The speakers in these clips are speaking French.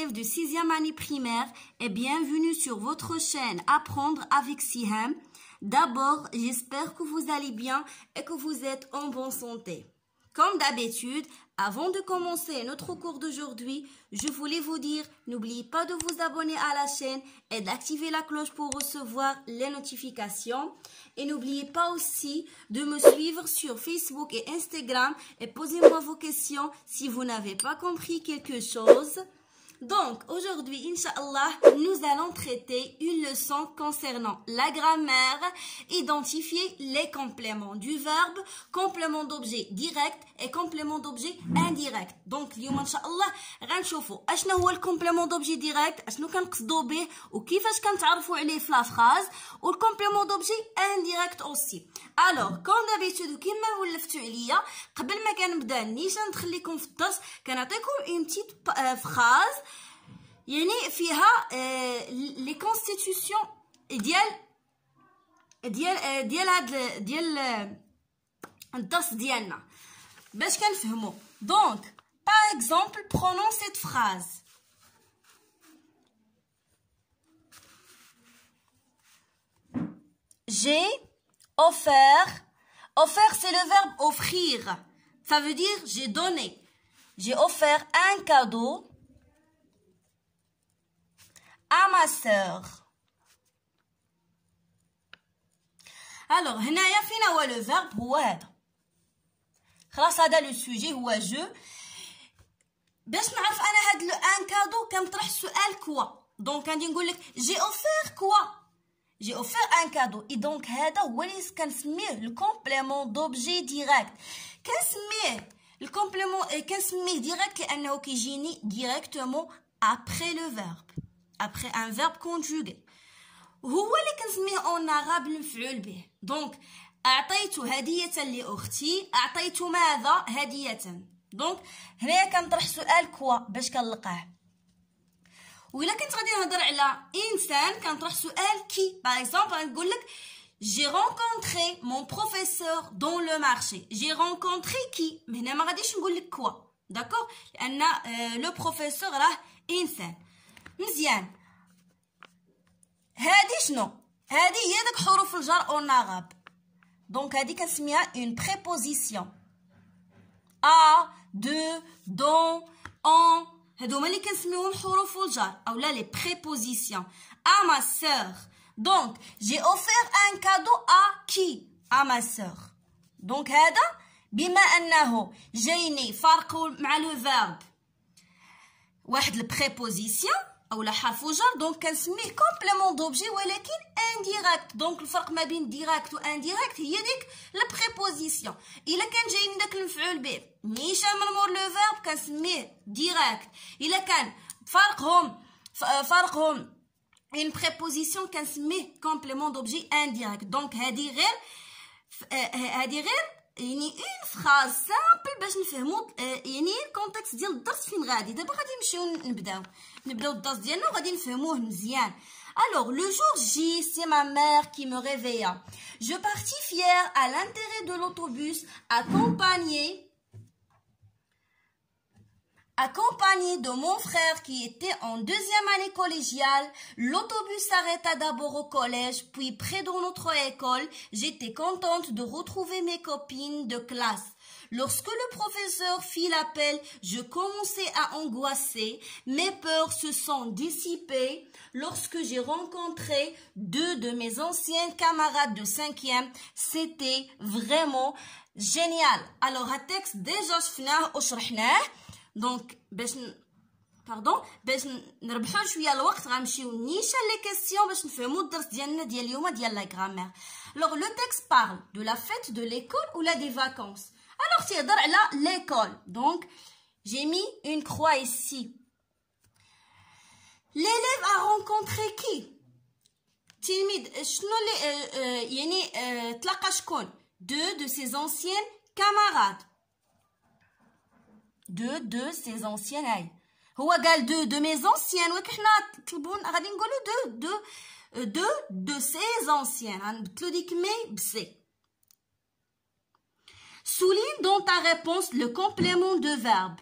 élèves de 6e année primaire et bienvenue sur votre chaîne Apprendre avec Siham. D'abord, j'espère que vous allez bien et que vous êtes en bonne santé. Comme d'habitude, avant de commencer notre cours d'aujourd'hui, je voulais vous dire, n'oubliez pas de vous abonner à la chaîne et d'activer la cloche pour recevoir les notifications. Et n'oubliez pas aussi de me suivre sur Facebook et Instagram et posez-moi vos questions si vous n'avez pas compris quelque chose. Donc, aujourd'hui, Inch'Allah, nous allons traiter une leçon concernant la grammaire, identifier les compléments du verbe, complément d'objet direct et complément d'objet indirect. Donc, اليوم إن شاء الله غنشوفوا أشنو هو الكومبليمون d'objet direct, أشنو كنقصدوا به وكيفاش كنتعرفوا عليه في لا phrase والكومبليمون d'objet indirect aussi. Alors, comme d'habitude كما ولفتوا عليا قبل ما كنبدا نيشان نخليكم في الدرس كنعطيكم une petite phrase يعني فيها لي كونستيتيوشن ديال الدرس ديالنا باش كنفهموا. Donc par exemple, prenons cette phrase. J'ai offert. Offert, c'est le verbe offrir. Ça veut dire j'ai donné. J'ai offert un cadeau à ma sœur. Alors, هنايا فين هو le verbe هو هذا. خلاص هذا لو سوجي هو جو. باش نعرف انا هاد لو ان كادو كنطرح السؤال كوا. دونك غادي نقول لك جي اوفير كوا. جي اوفير ان كادو. اي دونك هذا هو اللي كنسميه الكومبليمون دوبجي ديريكت. كنسميه الكومبليمون كنسميه ديريكت لانه كيجيني ديريكتومون ابري لو فيرب. après un verbe conjugué. هو اللي كنسميه اون arabe المفعول به. دونك اعطيت هديه لاختي. اعطيت ماذا؟ هديه. دونك هنايا كنطرح سؤال كوا باش كنلقاه. وإلا كنت غادي نهضر على انسان كنطرح سؤال كي. باغ اكزومبل غنقول لك j'ai rencontré mon professeur dans le marché. j'ai rencontré qui. mais هنا ما غاديش نقول لك كوا. داكور لان لو بروفيسور راه انسان. مزيان. هادي شنو؟ هادي هي داك حروف الجر اون arabe. دونك هادي كنسميها اون بريبوزيسيون. ا دو دون اون هادو هما اللي كنسميوهم حروف الجر اولا لي بريبوزيسيون. ا ما سور. دونك جي اوفير ان كادو ا كي؟ ا ما سور. دونك هذا بما انه جايني فرق مع لو فيرب واحد البريبوزيسيون اولا حرف جر. دونك كنسميه كومبليمون دوبجي ولكن انديريكت. دونك الفرق ما بين ديريكت و انديريكت هي ديك البريبوزيسيون. الا كان جايني داك المفعول به نيشان من مور لو فيرب كنسميه ديريكت. الا كان فرقهم une préposition كنسميه كومبليمون دوبجي انديريكت. دونك هادي غير يعني اون فراز سامبل باش نفهموا يعني الكونتكست ديال الدرس فين غادي. دابا غادي نمشيو نبداو الدرس ديالنا وغادي نفهموه مزيان. Alors, le jour J, c'est ma mère qui me réveilla. Je partis fière à l'intérieur de l'autobus, accompagnée de mon frère qui était en 2e année collégiale. L'autobus s'arrêta d'abord au collège, puis près de notre école. J'étais contente de retrouver mes copines de classe. Lorsque le professeur fit l'appel, je commençais à angoisser. Mes peurs se sont dissipées lorsque j'ai rencontré 2 de mes anciens camarades de 5e. C'était vraiment génial. Alors, un texte déjà شفناه وشرحناه. دونك باش نربحوا شويه الوقت غنمشيو نيشان لي كيسيون باش نفهموا الدرس ديالنا ديال اليوم ديال لا غرامير. Alors le texte parle de la fête de l'école ou là des vacances. Alors تيهضر على l'école. Donc j'ai mis une croix ici. L'élève a rencontré qui? تلميذ شنو اللي يعني تلاقى شكون؟ 2 de ses anciens camarades. 2 de ses anciennes. هاي هو قال 2 de mes anciennes ولكن حنا طلبون غادي نقولوا 2 de ses anciennes. غنبدلو ديك مي بسي. Souligne dans ta réponse le complément de verbe.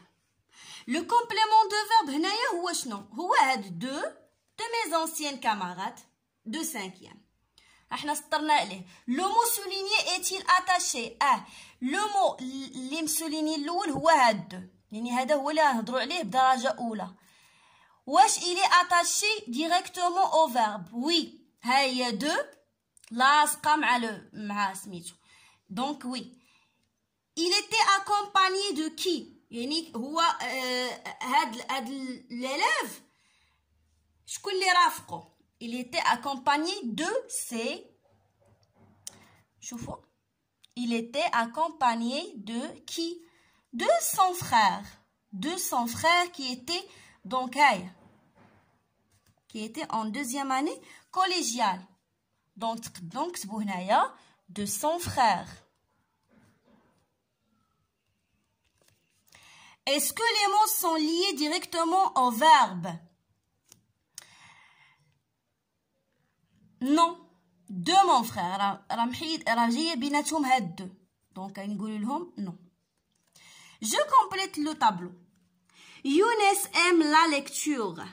Le complément de verbe هنايا هو شنو؟ هو هاد de mes anciennes camarades de 5e. احنا سطرنا عليه. Le mot souligné est-il attaché à le mot اللي مسوليني الاول هو هاد يعني هذا هو اللي نهضروا عليه بدرجه اولى. واش il est attaché directement au verbe؟ oui. ها هي de لاصقه مع سميتو. donc oui. il était accompagné de qui؟ يعني هو هاد l'élève شكون اللي رافقه؟ il était accompagné de ses شوفوا il était accompagné de qui? de son frère qui était donc qui était en 2e année collégiale. donc كتبوا هنايا de son frère. Est-ce que les mots sont liés directement au verbe? Non. De mon frère. راه جايه بيناتهم هاد دو. donc نقول لهم non. Je complète le tableau. Younes aime la lecture.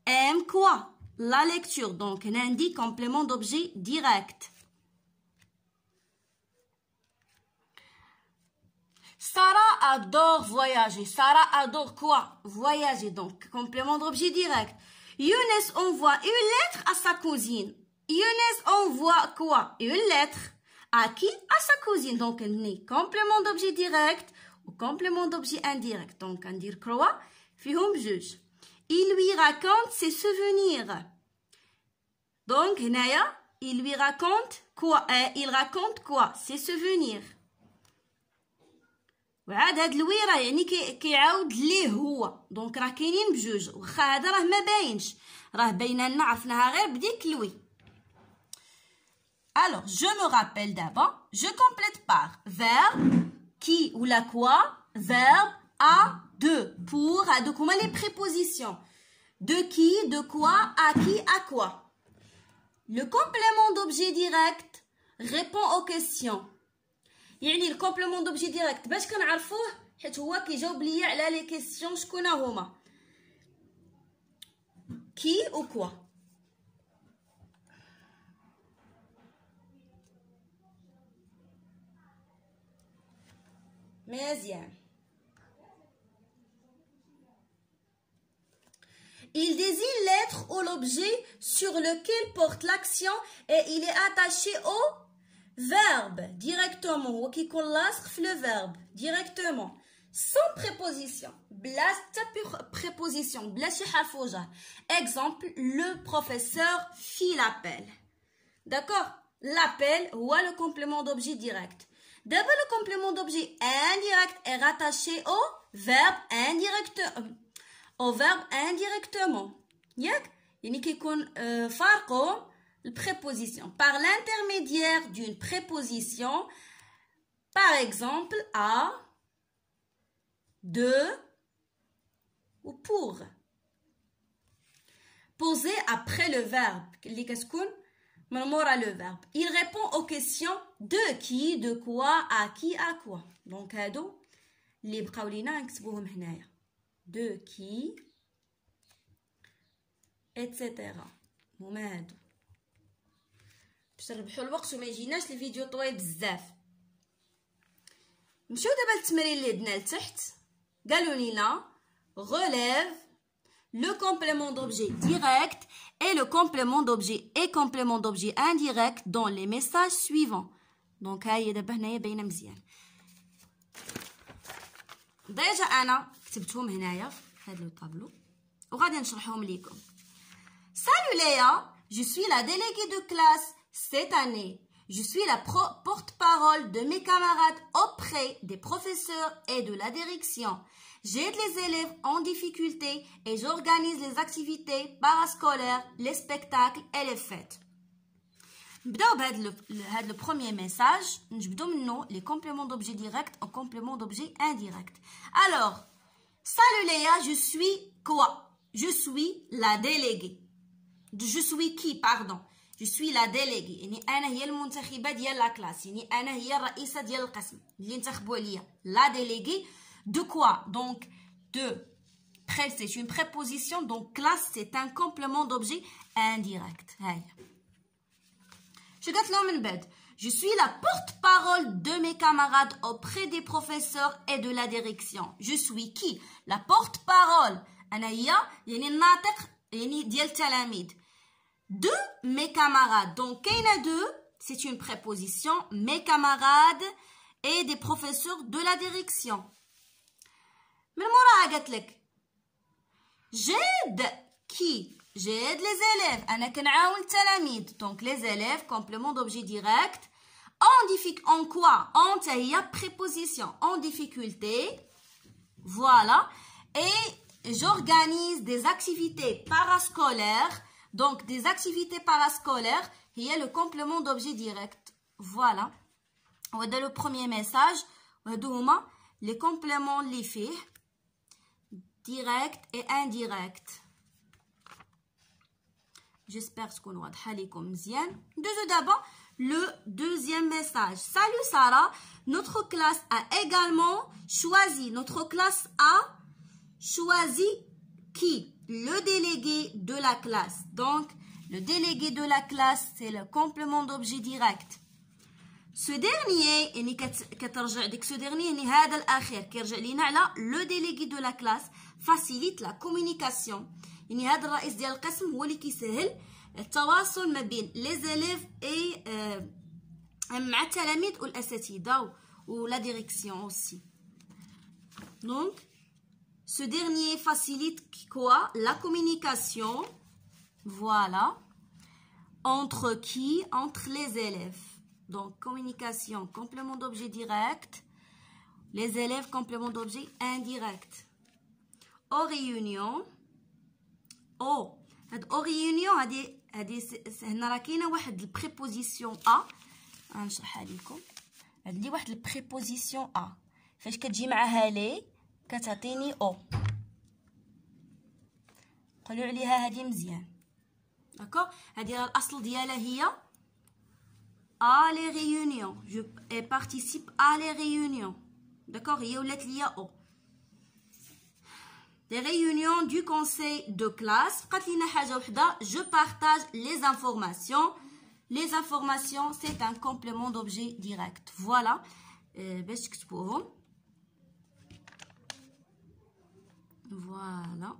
Aime quoi? La lecture. donc on indique complément d'objet direct. Sarah adore voyager. Sarah adore quoi? Voyager. donc complément d'objet direct. Younes envoie une lettre à sa cousine. Younes envoie quoi? Une lettre. À qui? À sa cousine. donc complément d'objet direct ou complément d'objet indirect. donc on dit quoi? فيهم بجوج. Il lui raconte ses souvenirs. donc هنايا il lui raconte quoi? il raconte quoi? Ses souvenirs. وعاد هاد الويرة يعني كيعاود ليه هو. دونك راه كاينين بجوج واخا هذا راه ما باينش راه باينه لنا عرفناها غير بديك الوي. alors je me rappelle d'avant. je complète par verbe qui ou la quoi verbe à de pour هادوك هما les prépositions de qui de quoi à qui à quoi. le complément d'objet direct répond aux questions. يعني الكومبليمون دوبجي ديريكت باش كنعرفوه حيت هو كيجاوب ليا على لي كيسيون شكون هما كي او كوا. مزيان. il désigne l'être ou l'objet sur lequel porte l'action et il est attaché au verbe directement. هو كيكون لاصق في le verbe directement sans préposition بلا حتى préposition بلا شي حرف وجر. exemple le professeur fit l'appel. d'accord. l'appel هو le complément d'objet direct. d'abord le complément d'objet indirect est rattaché au verbe indirectement ياك يعني كيكون فارقو préposition par l'intermédiaire d'une préposition, par exemple à, de ou pour. posé après le verbe اللي كتكون من مورا le verbe. il répond aux questions de qui, de quoi, à qui, à quoi. donc هادو اللي بقاو لينا نكتبوهم هنايا de qui etc. هما هادو باش نربحوا الوقت وما يجيناش الفيديو طويل بزاف. نمشيو دابا للتمرين اللي درنا لتحت. قالوا لينا relève le complément d'objet direct et le complément d'objet et complément d'objet indirect dans les messages suivants. donc هاهي دابا هنايا باينه مزيان. ديجا انا كتبتهم هنايا في هذا الطابلو وغادي نشرحهم لكم. salut Léa, je suis la déléguée de classe cette année. je suis la porte-parole de mes camarades auprès des professeurs et de la direction. j'aide les élèves en difficulté et j'organise les activités parascolaires, les spectacles et les fêtes. نبداو بهذا le premier message. نجبدو منه les compléments d'objet direct au complément d'objet indirect. alors salut Léa, je suis quoi? je suis la déléguée. je suis qui pardon. je suis la déléguée يعني انا هي المنتخبه ديال لا كلاس يعني انا هي الرئيسه ديال القسم اللي انتخبوا عليا. la déléguée de quoi? donc de C'est une préposition, donc classe, c'est un complément d'objet indirect. Je suis la porte-parole de mes camarades auprès des professeurs et de la direction. Je suis qui? La porte-parole. De mes camarades. Donc, deux, c'est une préposition. Mes camarades et des professeurs de la direction. J'aide qui? J'aide les élèves. Donc, les élèves, complément d'objet direct. En quoi? En préposition. En difficulté. Voilà. Et j'organise des activités parascolaires. Donc, des activités parascolaires. Il y a le complément d'objet direct. Voilà. On va donner le premier message. Les compléments direct et indirect. J'espère que vous avez bien. D'abord, le deuxième message. Salut Sarah, notre classe a également choisi, notre classe a choisi qui? Le délégué de la classe. Donc, le délégué de la classe, c'est le complément d'objet direct. Ce dernier, le délégué de la classe facilite la communication. هذا الرئيس ديال القسم هو اللي كيسهل التواصل ما بين les élèves et مع التلاميذ والاساتذه ou la direction aussi. Donc ce dernier facilite quoi? La communication. Voilà. Entre qui? Entre les élèves. Donc communication, complément d'objet direct. Les élèves, complément d'objet indirect. Aux réunions. او réunion هذه هنا راه كاينه واحد البريبوزيسيون غنشرحها لكم. هذه واحد البريبوزيسيون فاش كتجي معها لي كتعطيني او. قولوا عليها هذه مزيان. داكوغ. هذه الاصل ديالها هي les réunions. Je participe à les réunions. D'accord. هي ولات ليا او. Les réunions du conseil de classe. Je partage les informations. Les informations, c'est un complément d'objet direct. Voilà. Voilà.